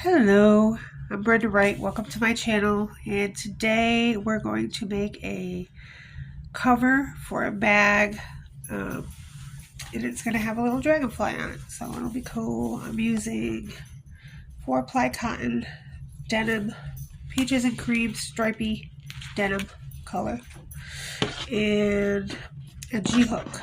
Hello, I'm Brenda Wright. Welcome to my channel, and today we're going to make a cover for a bag, and it's going to have a little dragonfly on it, so it'll be cool. I'm using 4-ply cotton, denim, peaches and cream stripy denim color, and a G-hook.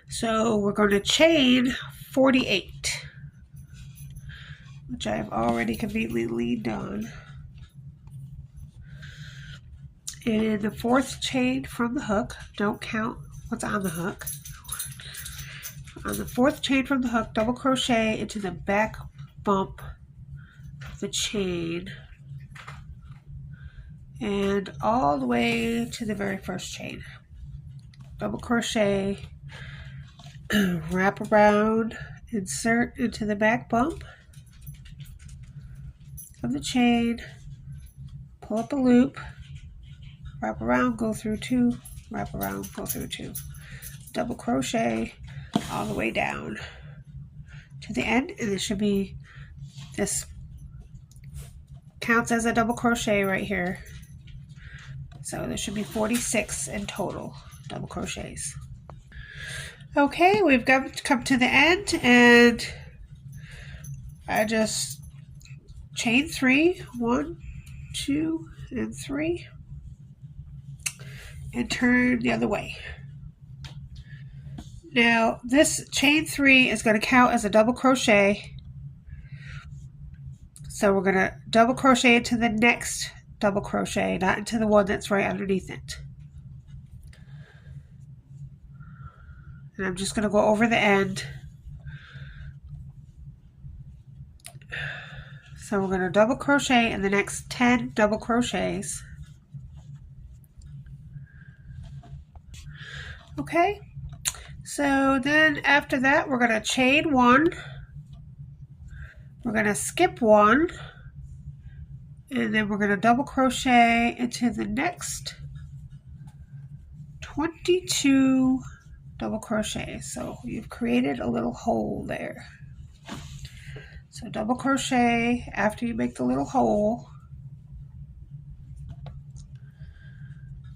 So we're going to chain 48. Which I have already conveniently leaned on. And the fourth chain from the hook, don't count what's on the hook. On the fourth chain from the hook, double crochet into the back bump of the chain and all the way to the very first chain. Double crochet, wrap around, insert into the back bump of the chain, pull up a loop, wrap around, go through 2, wrap around, go through 2, double crochet all the way down to the end, and it should be, this counts as a double crochet right here, so there should be 46 in total double crochets. Okay, we've got to come to the end, and I just chain 3, 1, 2, and 3, and turn the other way. Now this chain 3 is going to count as a double crochet, so we're going to double crochet into the next double crochet, not into the one that's right underneath it. And I'm just going to go over the end. So we're going to double crochet in the next 10 double crochets. Okay, so then after that we're going to chain 1, we're going to skip 1, and then we're going to double crochet into the next 22 double crochets. So you've created a little hole there. So double crochet after you make the little hole.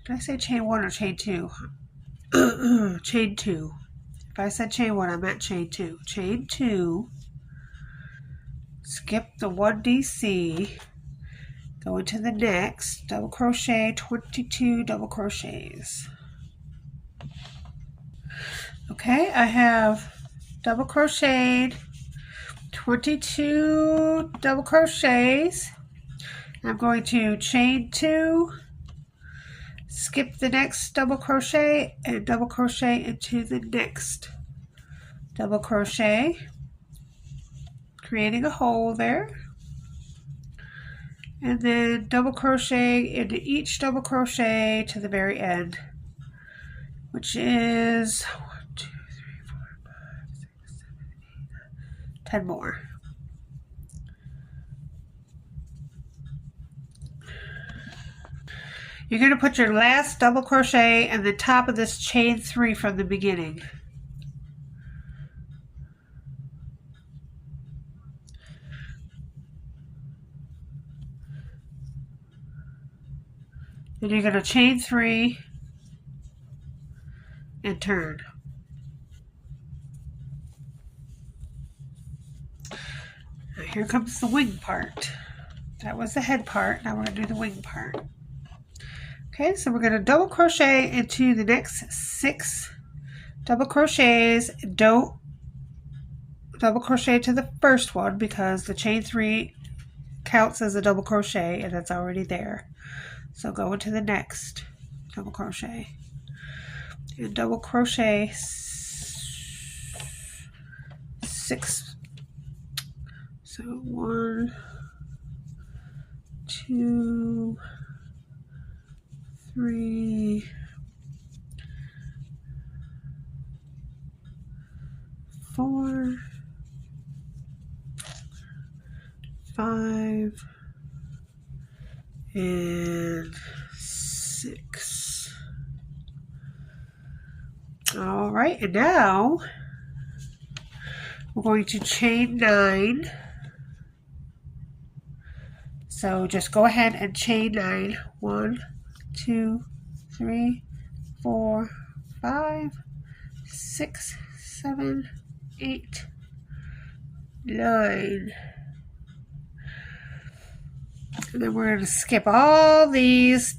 Did I say chain 1 or chain 2? Chain 2. If I said chain 1, I meant chain 2. Chain 2, skip the 1DC, go into the next, double crochet 22 double crochets. Okay, I have double crocheted 22 double crochets. I'm going to chain 2, skip the next double crochet, and double crochet into the next double crochet, creating a hole there, and then double crochet into each double crochet to the very end, which is 1, 2, 3, 4, 5, 6, 7, 8, 10 more. You're going to put your last double crochet in the top of this chain 3 from the beginning. Then you're going to chain 3 and turn. Now here comes the wing part. That was the head part. Now we're going to do the wing part. Okay, so we're going to double crochet into the next 6 double crochets. Don't double crochet to the first one because the chain 3 counts as a double crochet and that's already there. So go into the next double crochet and double crochet 6. So 1, 2, 3, 4, 5, and 6. All right, and now we're going to chain 9. So just go ahead and chain 9. 1, 2, 3, 4, 5, 6, 7, 8, 9. And then we're going to skip all these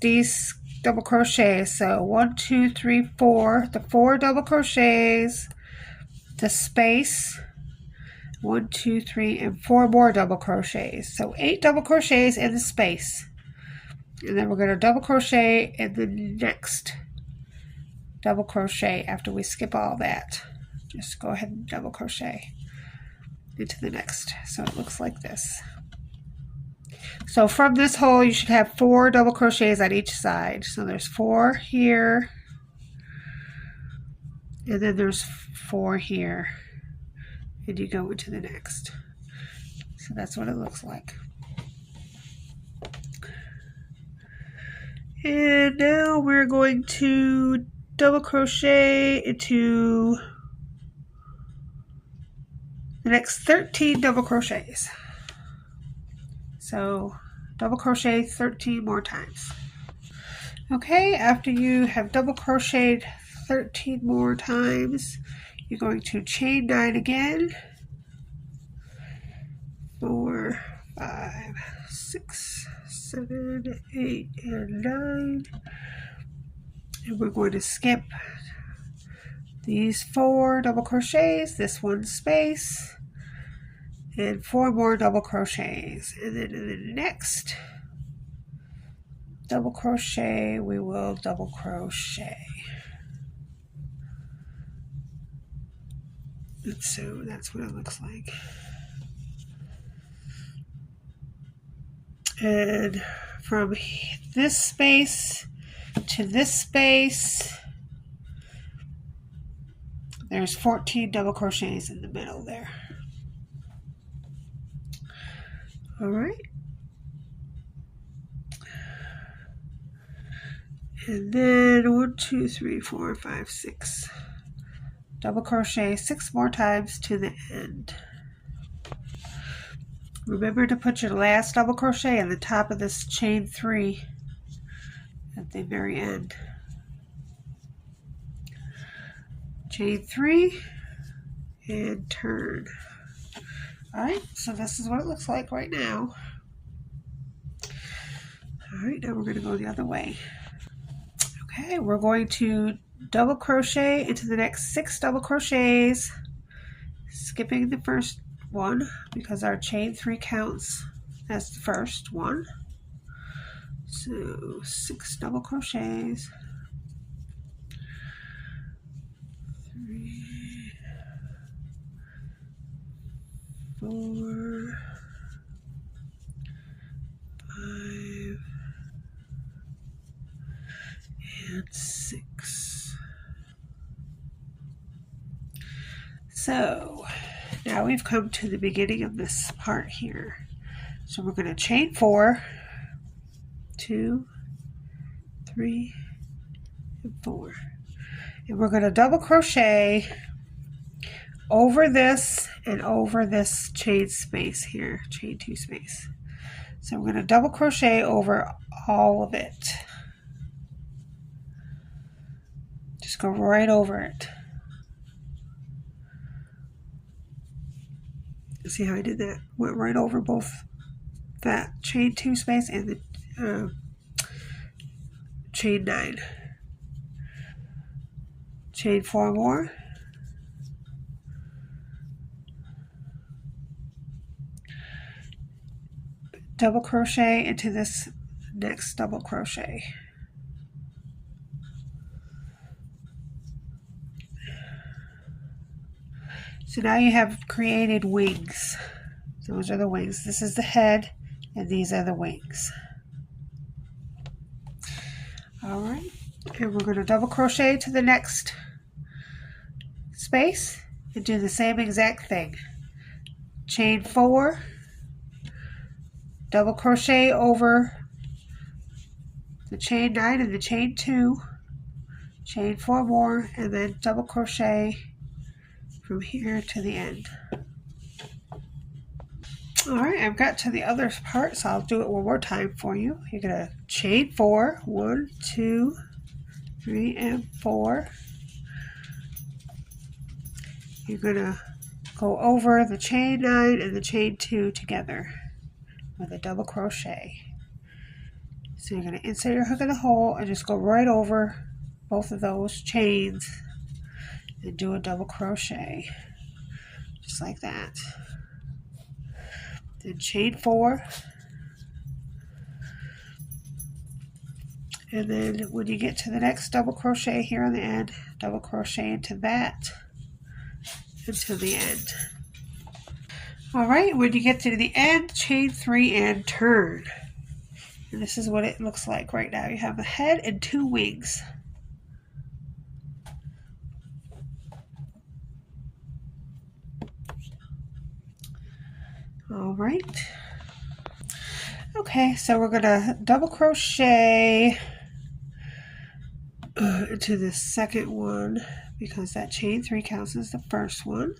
double crochets. So 1, 2, 3, 4. The 4 double crochets, the space, 1, 2, 3, and 4 more double crochets. So 8 double crochets in the space. And then we're going to double crochet in the next double crochet after we skip all that. Just go ahead and double crochet into the next. So it looks like this. So from this hole you should have 4 double crochets on each side. So there's 4 here, and then there's 4 here, and you go into the next. So that's what it looks like. And now we're going to double crochet into the next 13 double crochets. So double crochet 13 more times. Okay, after you have double crocheted 13 more times, you're going to chain 9 again. 4, 5, 6, 7, 8, and 9. And we're going to skip these 4 double crochets, this one space, and 4 more double crochets. And then in the next double crochet, we will double crochet. And so that's what it looks like. And from this space to this space, there's 14 double crochets in the middle there. All right. And then 1, 2, 3, 4, 5, 6. Double crochet 6 more times to the end. Remember to put your last double crochet at the top of this chain 3 at the very end. Chain 3 and turn. Alright, so this is what it looks like right now. Alright, now we're going to go the other way. Okay, we're going to double crochet into the next 6 double crochets, skipping the first one because our chain 3 counts as the first one. So 6 double crochets. 3, 4, 5, and 6. So now we've come to the beginning of this part here. So we're going to chain 4, 2, 3, and 4. And we're going to double crochet over this and over this chain space here, chain 2 space. So we're going to double crochet over all of it. Just go right over it. See how I did that? Went right over both that chain 2 space and the chain 9. Chain 4 more. Double crochet into this next double crochet. So now you have created wings. Those are the wings. This is the head, and these are the wings. All right, and we're going to double crochet to the next space and do the same exact thing. Chain 4, double crochet over the chain 9 and the chain 2, chain 4 more, and then double crochet from here to the end. All right, I've got to the other part, so I'll do it one more time for you. You're going to chain 4, 1, 2, 3, and 4. You're going to go over the chain 9 and the chain 2 together with a double crochet. So you're going to insert your hook in the hole and just go right over both of those chains and do a double crochet, just like that. Then chain 4, and then when you get to the next double crochet here on the end, double crochet into that until the end. Alright, when you get to the end, chain 3 and turn. And this is what it looks like right now. You have a head and 2 wings. Alright. Okay, so we're going to double crochet into the second one because that chain 3 counts as the first one.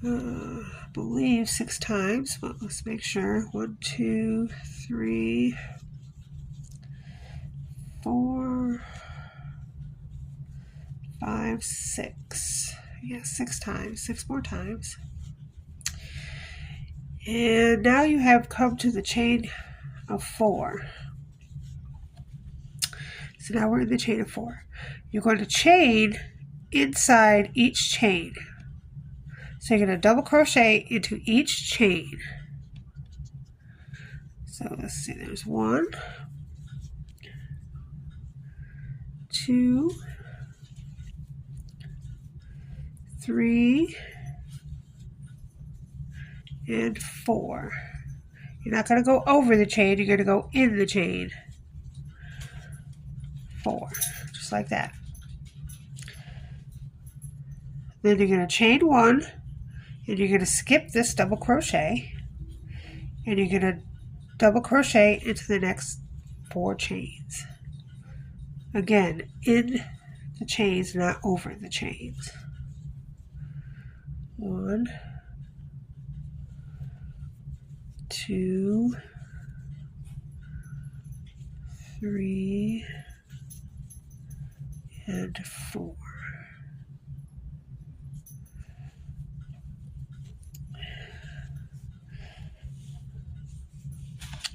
I believe 6 times, but let's make sure. 1, 2, 3, 4, 5, 6. Yes, 6 times, 6 more times. And now you have come to the chain of 4. So now we're in the chain of 4. You're going to chain inside each chain. So you're going to double crochet into each chain. So let's see, there's 1, 2, 3, and 4. You're not going to go over the chain, you're going to go in the chain. 4, just like that. Then you're going to chain 1, and you're going to skip this double crochet, and you're going to double crochet into the next 4 chains. Again, in the chains, not over the chains. 1, 2, 3, and 4.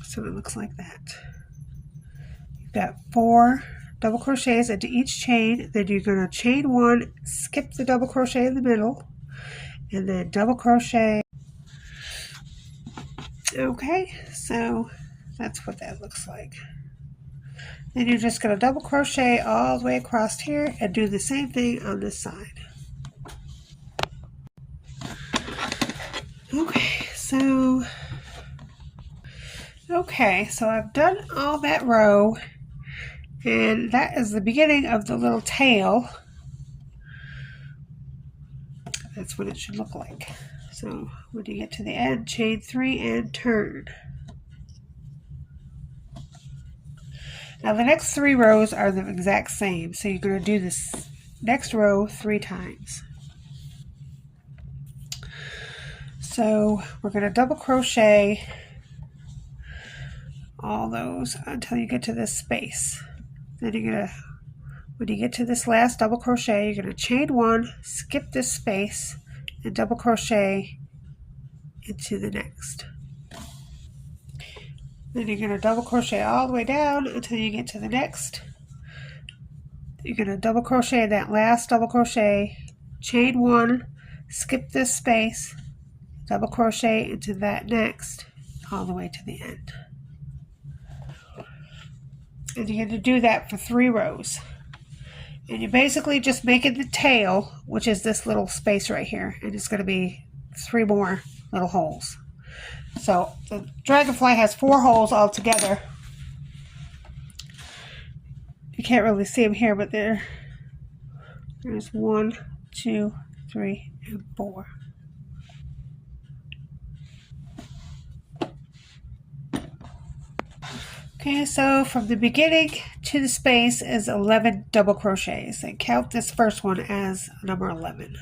So it looks like that. You've got 4 double crochets into each chain, then you're going to chain 1, skip the double crochet in the middle, and then double crochet. Okay, so that's what that looks like. Then you're just going to double crochet all the way across here and do the same thing on this side. Okay, so I've done all that row, and that is the beginning of the little tail. That's what it should look like. So when you get to the end, chain 3 and turn. Now the next 3 rows are the exact same, so you're going to do this next row 3 times. So we're going to double crochet all those until you get to this space. Then you're going to, when you get to this last double crochet, you're going to chain 1, skip this space, and double crochet into the next. Then you're going to double crochet all the way down until you get to the next. You're going to double crochet that last double crochet, chain 1, skip this space, double crochet into that next, all the way to the end. And you're going to do that for 3 rows. And you're basically just making the tail, which is this little space right here, and it's going to be 3 more little holes. So the Dragonfly has 4 holes altogether. You can't really see them here, but there's 1, 2, 3, and 4. Okay, so from the beginning to the space is 11 double crochets, and count this first one as number 11.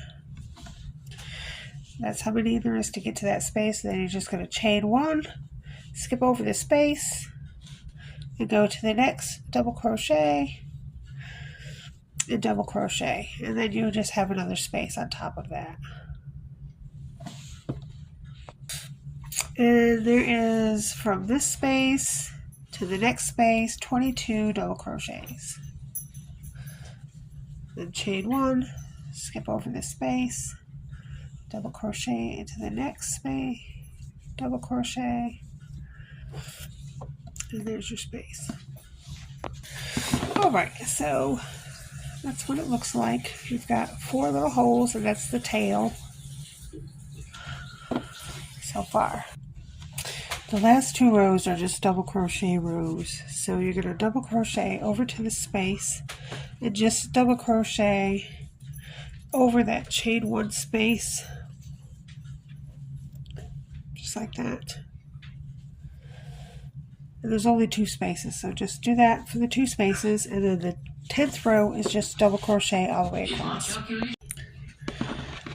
That's how many there is to get to that space. Then you're just going to chain 1, skip over the space, and go to the next double crochet and double crochet, and then you'll just have another space on top of that. And there is, from this space to the next space, 22 double crochets. Then chain 1, skip over the space, double crochet into the next space, double crochet, and there's your space. Alright, so that's what it looks like. You've got 4 little holes, and that's the tail so far. The last 2 rows are just double crochet rows. So you're going to double crochet over to the space and just double crochet over that chain 1 space, just like that. And there's only 2 spaces, so just do that for the 2 spaces, and then the 10th row is just double crochet all the way across.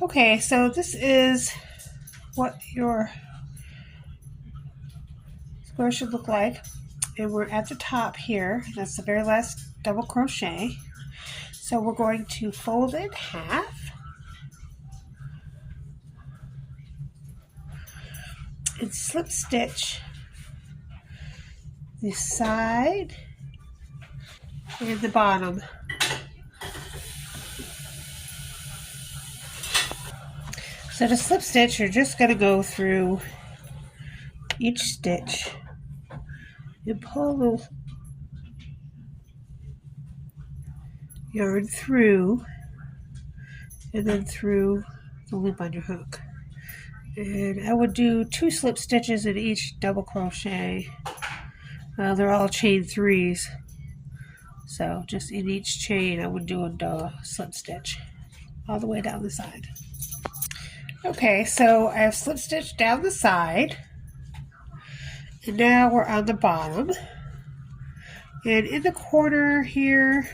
Okay, so this is what your square should look like, and we're at the top here. That's the very last double crochet. So we're going to fold it in half and slip stitch the side and the bottom. So to slip stitch, you're just going to go through each stitch and pull the yarn through and then through the loop on your hook. And I would do 2 slip stitches in each double crochet. They're all chain 3s, so just in each chain I would do a slip stitch all the way down the side. Okay, so I have slip stitched down the side, and now we're on the bottom, and in the corner here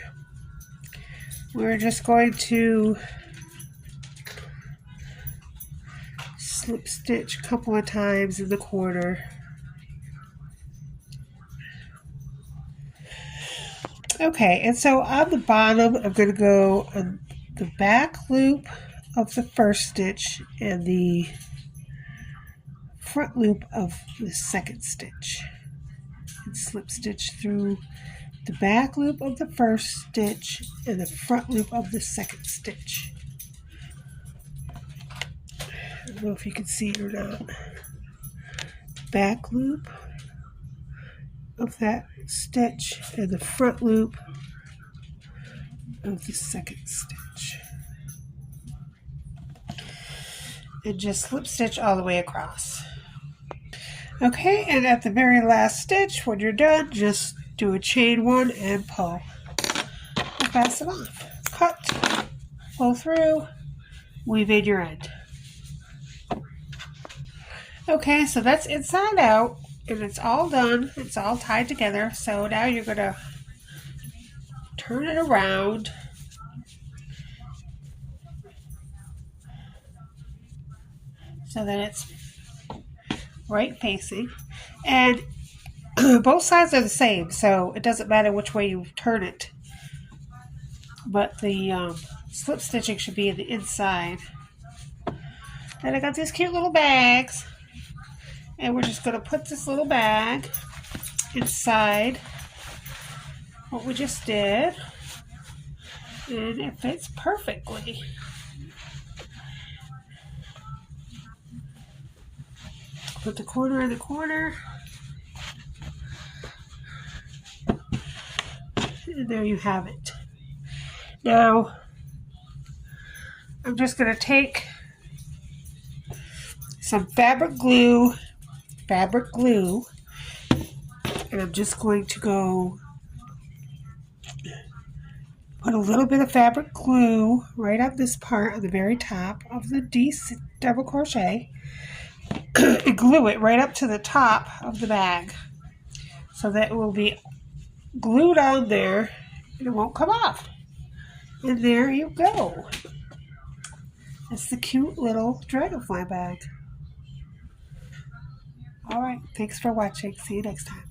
we're just going to slip stitch a couple of times in the corner. Okay, and so on the bottom I'm going to go on the back loop of the first stitch and the front loop of the second stitch, and slip stitch through the back loop of the first stitch and the front loop of the second stitch. I don't know if you can see it or not. Back loop of that stitch and the front loop of the second stitch, and just slip stitch all the way across. Okay, and at the very last stitch, when you're done, just do a chain 1 and pull and pass it off. Cut, pull through, weave in your end. Okay, so that's inside out, and it's all done. It's all tied together. So now you're going to turn it around so that it's right facing, and both sides are the same, so it doesn't matter which way you turn it, but the slip stitching should be in the inside. And I got these cute little bags, and we're just going to put this little bag inside what we just did, and it fits perfectly. Put the corner in the corner, and there you have it. Now I'm just going to take some fabric glue, and I'm just going to go put a little bit of fabric glue right on this part on the very top of the double crochet and glue it right up to the top of the bag so that it will be glued on there and it won't come off. And there you go. It's the cute little dragonfly bag. Alright, thanks for watching. See you next time.